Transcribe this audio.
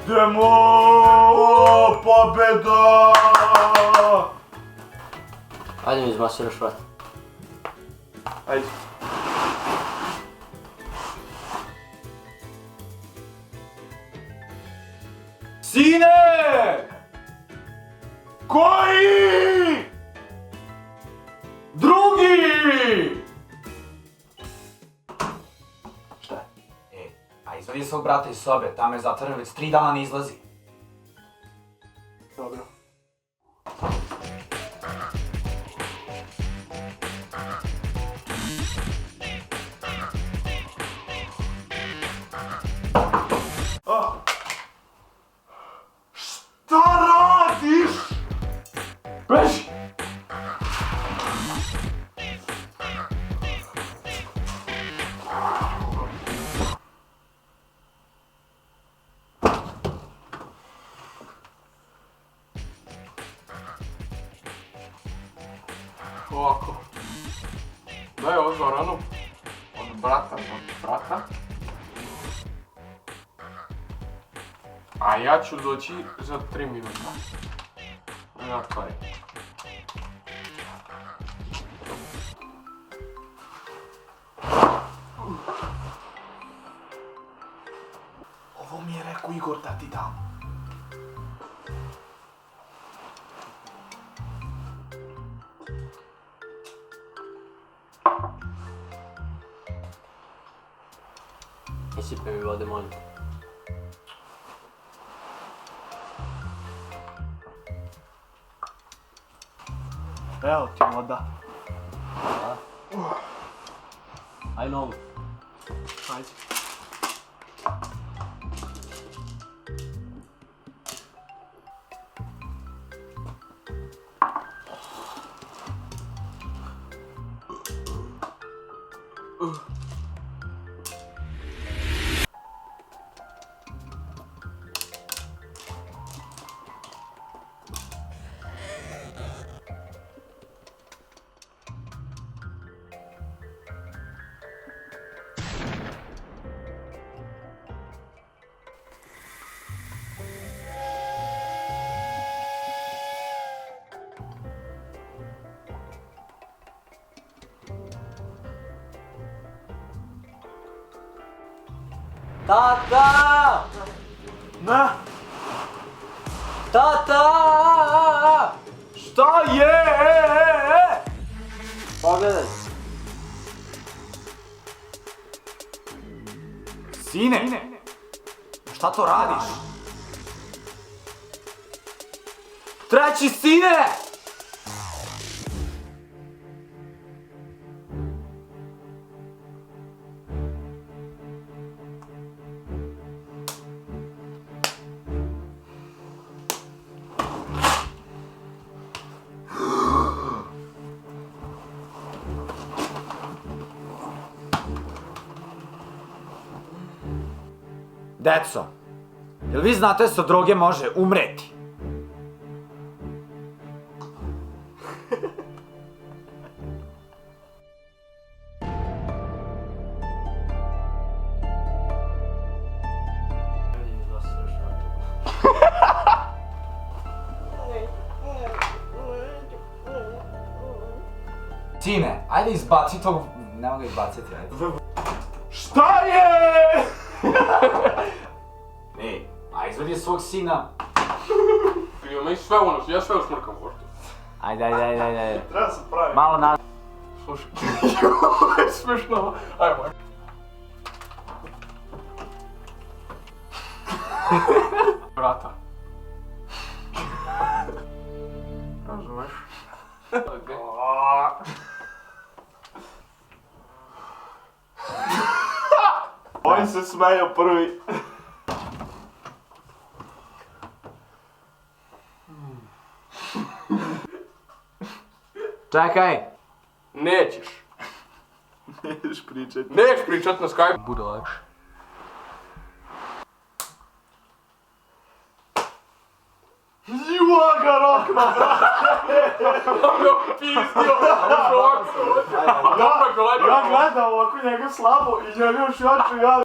Idemo! Pobjeda! Ajde mi izmasiraš vrat. Ajde. Sine! Koji? Drugi! Šta? A izvadi svog brata iz sobe, tamo je zatvoren, već 3 dana ne izlazi. Dobro. Šta radiš? Beži! Ovako. Daj ovo Zoranu. Od brata do brata. A ja ću doći za 3 minuta. Ja otvori. Ovo mi je rekao Igor da ti dam. Isipe mi vode, molim. Evo ti voda. Aj novu. Ajde. Tata! Ne? Tata! Šta je? Pogledaj. Sine! Šta to radiš? Treći sine! Deco, jel vi znate da se od droge može umreti? Ajde mi izmasiraš vrat. Sine, ajde izbaci tog... Nemo ga izbaciti, ajde. Šta je? A izvedi svog sina. Imam i sve ono, ja sve ušmrkam pošto. Ajde. Treba se pravi. Malo nazad. Slušaj. Joj, smiješno. Ajmo. Brata. Razumeš? On se smejao prvi. Čekaj. Nećeš. Neš pričati. Neš pričat na Skype. Bude lakše. Jua ga rokna, brate! Dobro pizdio, šok. Dobro, Ja gledam ovako njega slabo i njega još jače ja